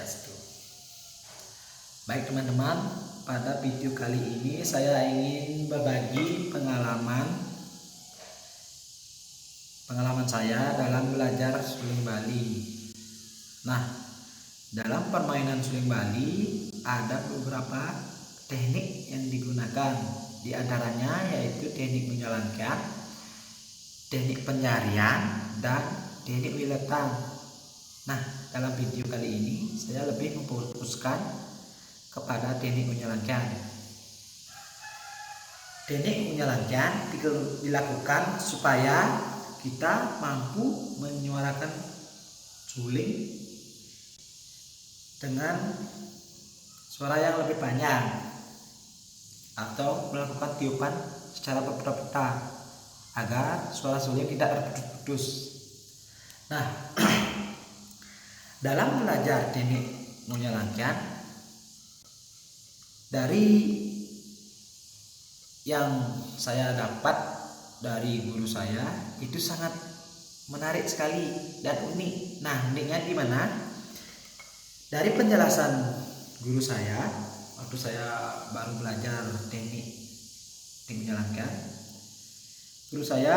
Swastiastu. Baik teman-teman, pada video kali ini saya ingin berbagi pengalaman saya dalam belajar suling Bali. Nah, dalam permainan suling Bali ada beberapa teknik yang digunakan. Di antaranya yaitu teknik menjalankan, teknik pencarian, dan teknik wiletan. Nah, dalam video kali ini saya lebih memfokuskan kepada teknik menjalankan. Teknik menjalankan dilakukan supaya kita mampu menyuarakan suling dengan suara yang lebih panjang atau melakukan tiupan secara berputar-putar agar suara suling tidak terputus-putus. Nah, dalam belajar teknik menjalankan, dari yang saya dapat dari guru saya itu sangat menarik sekali dan unik. Nah, uniknya di mana? Dari penjelasan guru saya waktu saya baru belajar teknik menjalankan, guru saya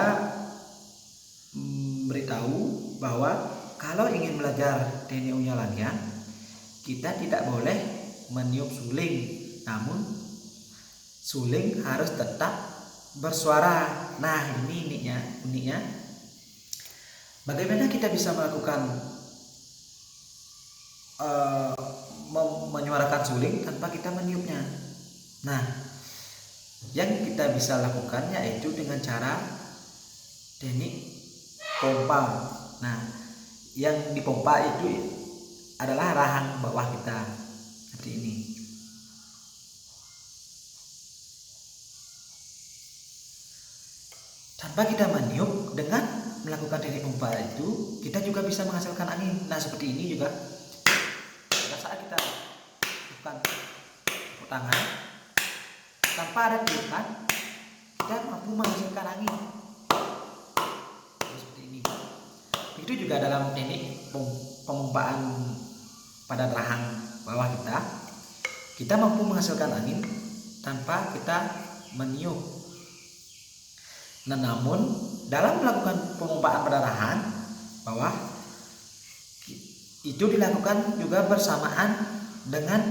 memberitahu bahwa kalau ingin belajar teknik menjalankan, kita tidak boleh meniup suling, namun suling harus tetap bersuara. Nah, ini uniknya. Bagaimana kita bisa melakukan menyuarakan suling tanpa kita meniupnya? Nah, yang kita bisa lakukan yaitu dengan cara teknik pompa. Nah, yang dipompa itu adalah rahang bawah kita seperti ini. Tanpa kita meniup, dengan melakukan teknik pompa itu kita juga bisa menghasilkan angin. Nah, seperti ini juga. Pada saat kita lakukan tepuk tangan tanpa ada tiupan, kita mampu menghasilkan angin seperti ini. Itu juga dalam teknik pemompaan pada rahang bawah kita mampu menghasilkan angin tanpa kita meniup. Nah, namun dalam melakukan pemompaan pada rahang bawah itu dilakukan juga bersamaan dengan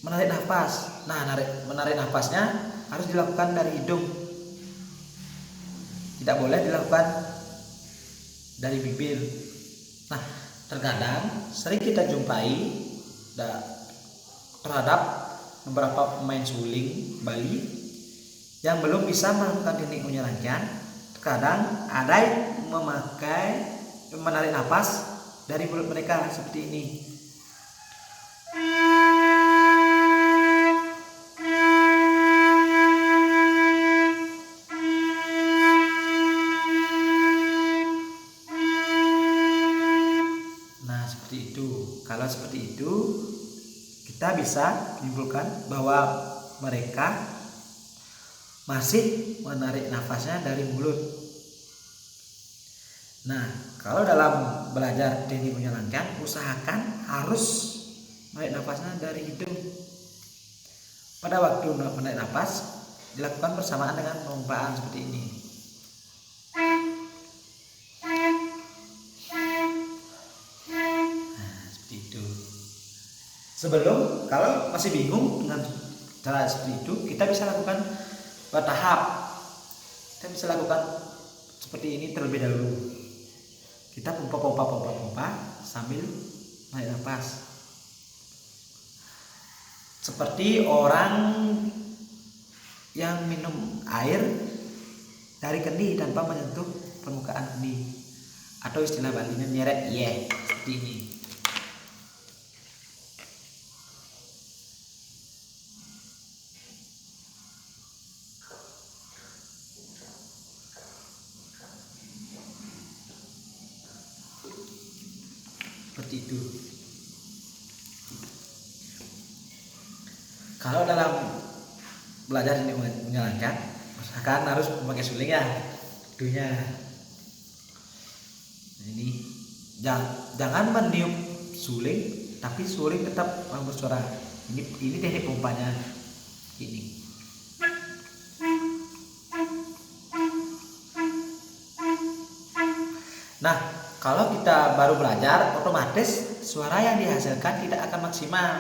menarik nafas. Nah, menarik nafasnya harus dilakukan dari hidung, tidak boleh dilakukan dari bibir. Nah, terkadang sering kita jumpai terhadap beberapa pemain suling Bali yang belum bisa melakukan teknik menjalankan. Terkadang ada yang menarik nafas dari mulut mereka seperti ini. Nah, seperti itu. Kalau seperti itu, kita bisa menyimpulkan bahwa mereka masih menarik nafasnya dari mulut. Nah, kalau dalam belajar teknik menjalankan, usahakan harus menarik nafasnya dari hidung. Pada waktu menarik nafas dilakukan bersamaan dengan pemompaan seperti ini. Nah, seperti itu. Sebelum, kalau masih bingung dengan cara seperti itu, kita bisa lakukan bertahap. Kita bisa lakukan seperti ini terlebih dahulu. Kita pompa sambil naik nafas. Seperti orang yang minum air dari kendi tanpa menyentuh permukaan kendi, atau istilah Balinya nyeret seperti ini. Seperti itu. Kalau dalam belajar ini menjalankan, usahakan harus memakai suling ya, tentunya. Ini jangan meniup suling tapi suling tetap bersuara. Ini teknik pompanya ini. Nah, kalau kita baru belajar, otomatis suara yang dihasilkan tidak akan maksimal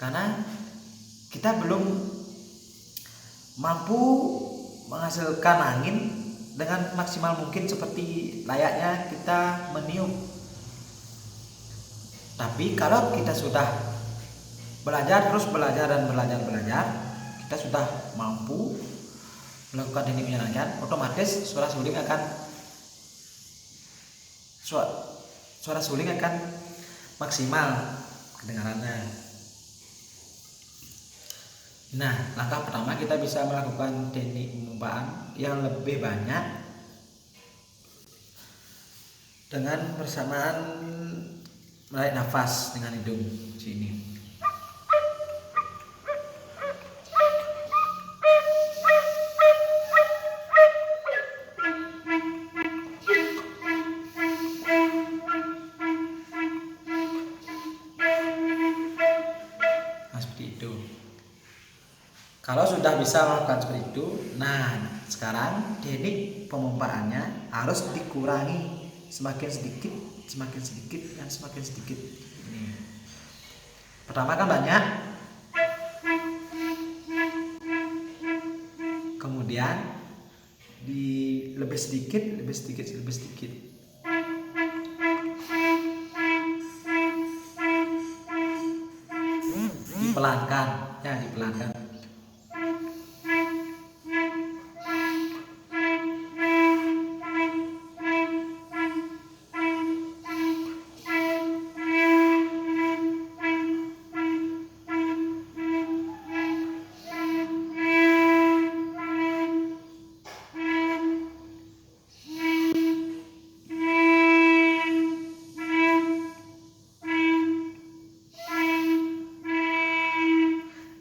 karena kita belum mampu menghasilkan angin dengan maksimal mungkin seperti layaknya kita meniup. Tapi kalau kita sudah belajar dan belajar, kita sudah mampu melakukan teknik menyenangkan, otomatis suara suling akan maksimal kedengarannya. Nah, langkah pertama kita bisa melakukan teknik pemompaan yang lebih banyak dengan bersamaan menarik nafas dengan hidung sini. Nah, seperti itu. Kalau sudah bisa melakukan seperti itu, nah sekarang teknik pemompaannya harus dikurangi semakin sedikit, dan semakin sedikit. Ini. Pertama kan banyak, kemudian lebih sedikit. Dipelankan, dipelankan.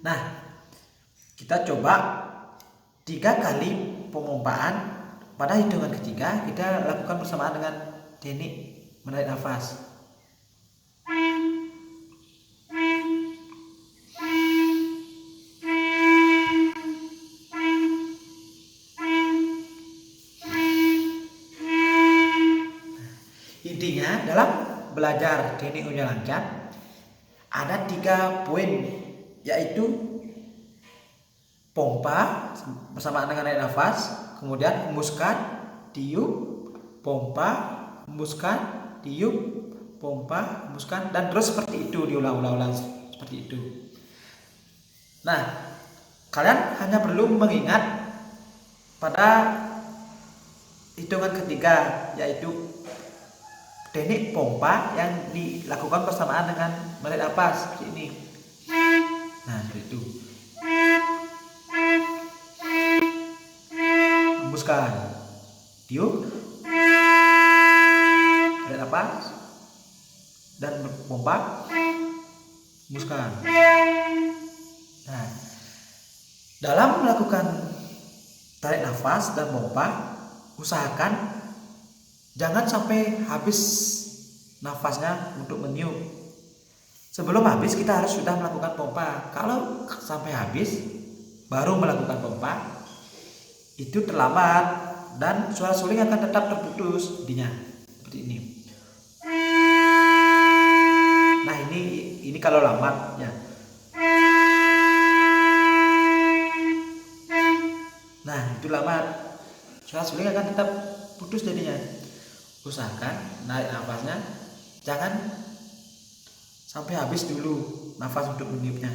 Nah, kita coba 3 kali pemompaan. Pada hitungan ketiga kita lakukan bersamaan dengan teknik menarik nafas. Intinya dalam belajar teknik menyenangkan ada 3 poin, yaitu pompa bersamaan dengan narik nafas, kemudian hembuskan, tiup, pompa, hembuskan, tiup, pompa, hembuskan, dan terus seperti itu diulang-ulang seperti itu. Nah, kalian hanya perlu mengingat pada hitungan ketiga, yaitu teknik pompa yang dilakukan bersamaan dengan menarik nafas seperti ini. Nah, seperti itu. Hembuskan, tiup, tarik nafas, dan pompa, hembuskan. Nah, dalam melakukan tarik nafas dan pompa, usahakan jangan sampai habis nafasnya untuk meniup. Sebelum habis kita harus sudah melakukan pompa. Kalau sampai habis baru melakukan pompa, itu terlambat dan suara suling akan tetap terputus intinya seperti ini. Nah, ini kalau lambat ya. Nah, itu lambat, suara suling akan tetap putus jadinya. Usahakan narik nafasnya jangan sampai habis dulu nafas untuk meniupnya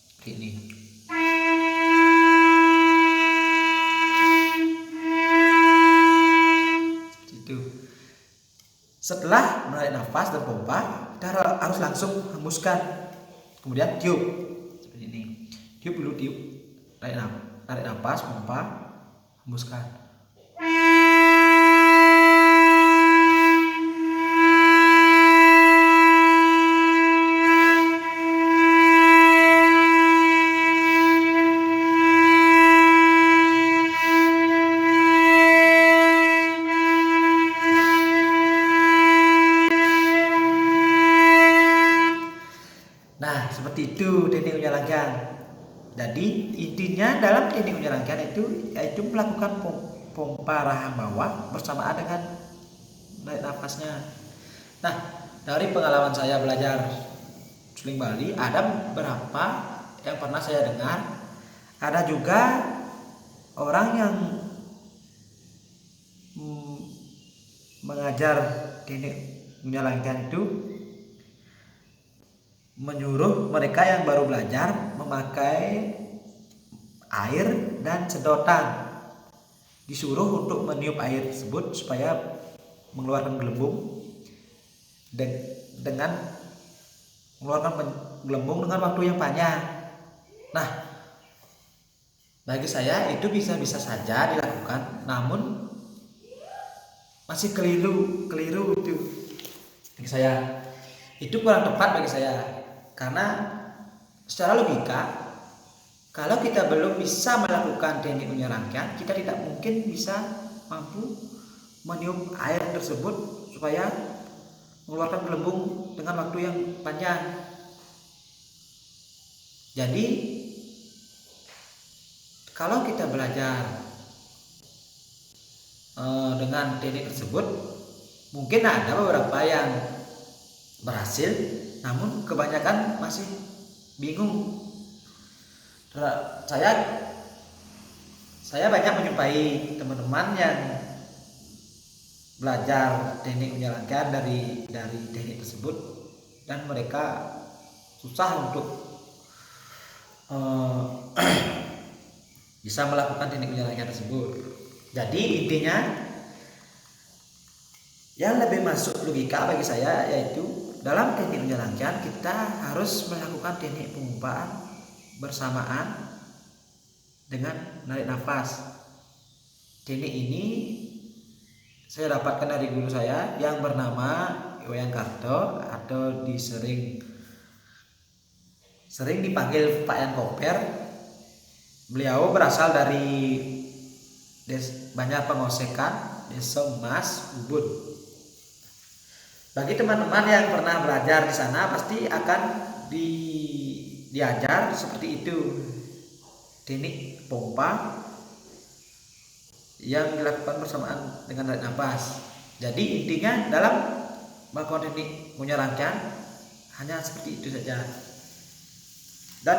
seperti ini. Setelah menarik nafas dan pompa, kita harus langsung hembuskan, kemudian tiup seperti ini. Tiup dulu, tiup, tarik nafas, pompa, hembuskan. itu teknik unyalangkan. Jadi intinya dalam teknik unyalangkan itu yaitu melakukan pompa rahang bawah bersamaan dengan narik nafasnya. Nah, dari pengalaman saya belajar suling Bali, ada beberapa yang pernah saya dengar, ada juga orang yang mengajar teknik unyalangkan itu menyuruh mereka yang baru belajar memakai air dan sedotan, disuruh untuk meniup air tersebut supaya mengeluarkan gelembung dengan mengeluarkan gelembung dengan waktu yang panjang. Nah, bagi saya itu bisa saja dilakukan, namun masih keliru itu bagi saya. Itu kurang tepat bagi saya, karena secara logika kalau kita belum bisa melakukan teknik unyalangkan, kita tidak mungkin bisa mampu meniup air tersebut supaya mengeluarkan gelembung dengan waktu yang panjang. Jadi kalau kita belajar dengan teknik tersebut, mungkin ada beberapa yang berhasil, namun kebanyakan masih bingung. Saya banyak menjumpai teman-teman yang belajar teknik unyalangkan dari teknik tersebut, dan mereka susah untuk bisa melakukan teknik unyalangkan tersebut. Jadi intinya yang lebih masuk logika bagi saya yaitu dalam teknik unyalangkan kita harus melakukan teknik pengumpaan bersamaan dengan narik nafas. Teknik ini saya dapatkan dari guru saya yang bernama Iwayan Karto, atau sering dipanggil Pak Yan Koper. Beliau berasal dari Banjar Pengosekan, Desa Mas, Ubud. Bagi teman-teman yang pernah belajar di sana pasti akan diajar seperti itu, teknik pompa yang dilakukan bersamaan dengan narik nafas. Jadi intinya dalam melakukan teknik unyalangkan hanya seperti itu saja. Dan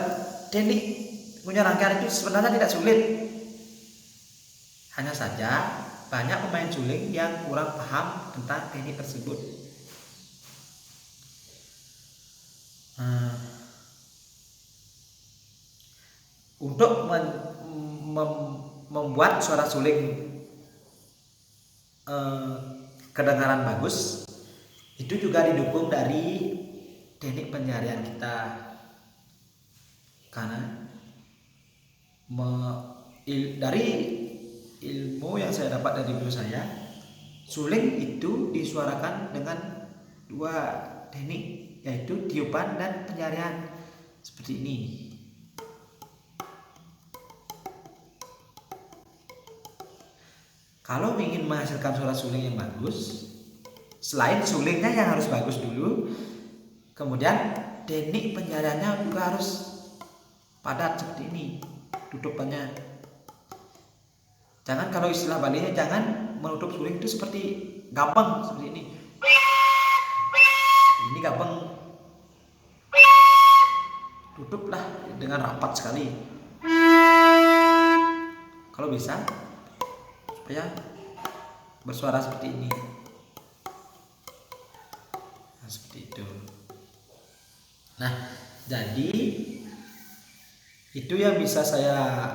teknik unyalangkan itu sebenarnya tidak sulit. Hanya saja banyak pemain suling yang kurang paham tentang teknik tersebut. Untuk membuat suara suling kedengaran bagus, itu juga didukung dari teknik penyaringan kita. Karena dari ilmu yang saya dapat dari guru saya, suling itu disuarakan dengan dua teknik, yaitu tiupan dan penyaringan seperti ini. Kalau ingin menghasilkan suara suling yang bagus, selain sulingnya yang harus bagus dulu, kemudian teknik penyaringannya juga harus padat seperti ini tutupannya. Jangan, kalau istilah Balinya, jangan menutup suling itu seperti gapeng seperti ini. Ini gapeng, tutuplah dengan rapat sekali. Kalau bisa supaya bersuara seperti ini. Nah, seperti itu. Nah, jadi itu yang bisa saya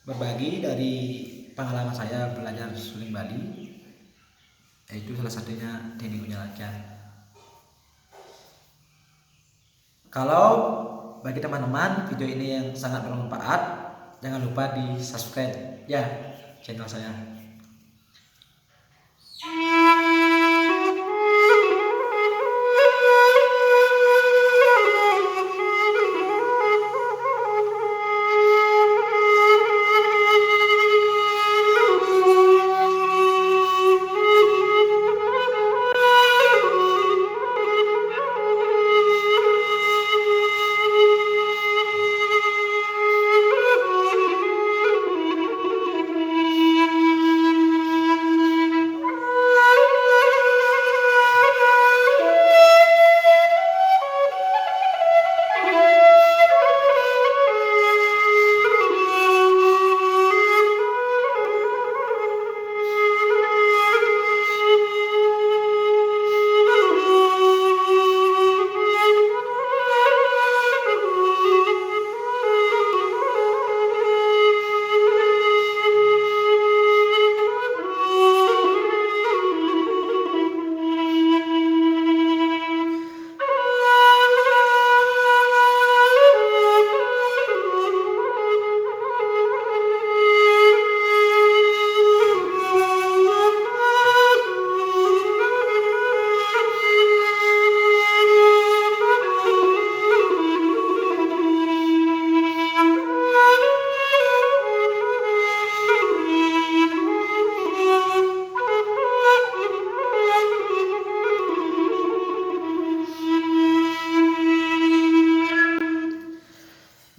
berbagi dari pengalaman saya belajar suling Bali, yaitu salah satunya teknik unyalangkan. Kalau bagi teman-teman video ini yang sangat bermanfaat, jangan lupa di subscribe ya channel saya.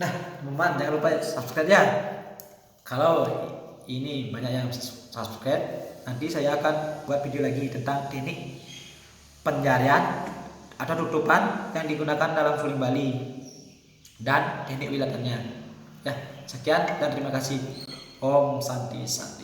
Nah, teman-teman jangan lupa subscribe ya. Kalau ini banyak yang subscribe, nanti saya akan buat video lagi tentang teknik penjarian atau tutupan yang digunakan dalam suling Bali dan teknik wilatannya. Ya, sekian dan terima kasih. Om Santi Santi.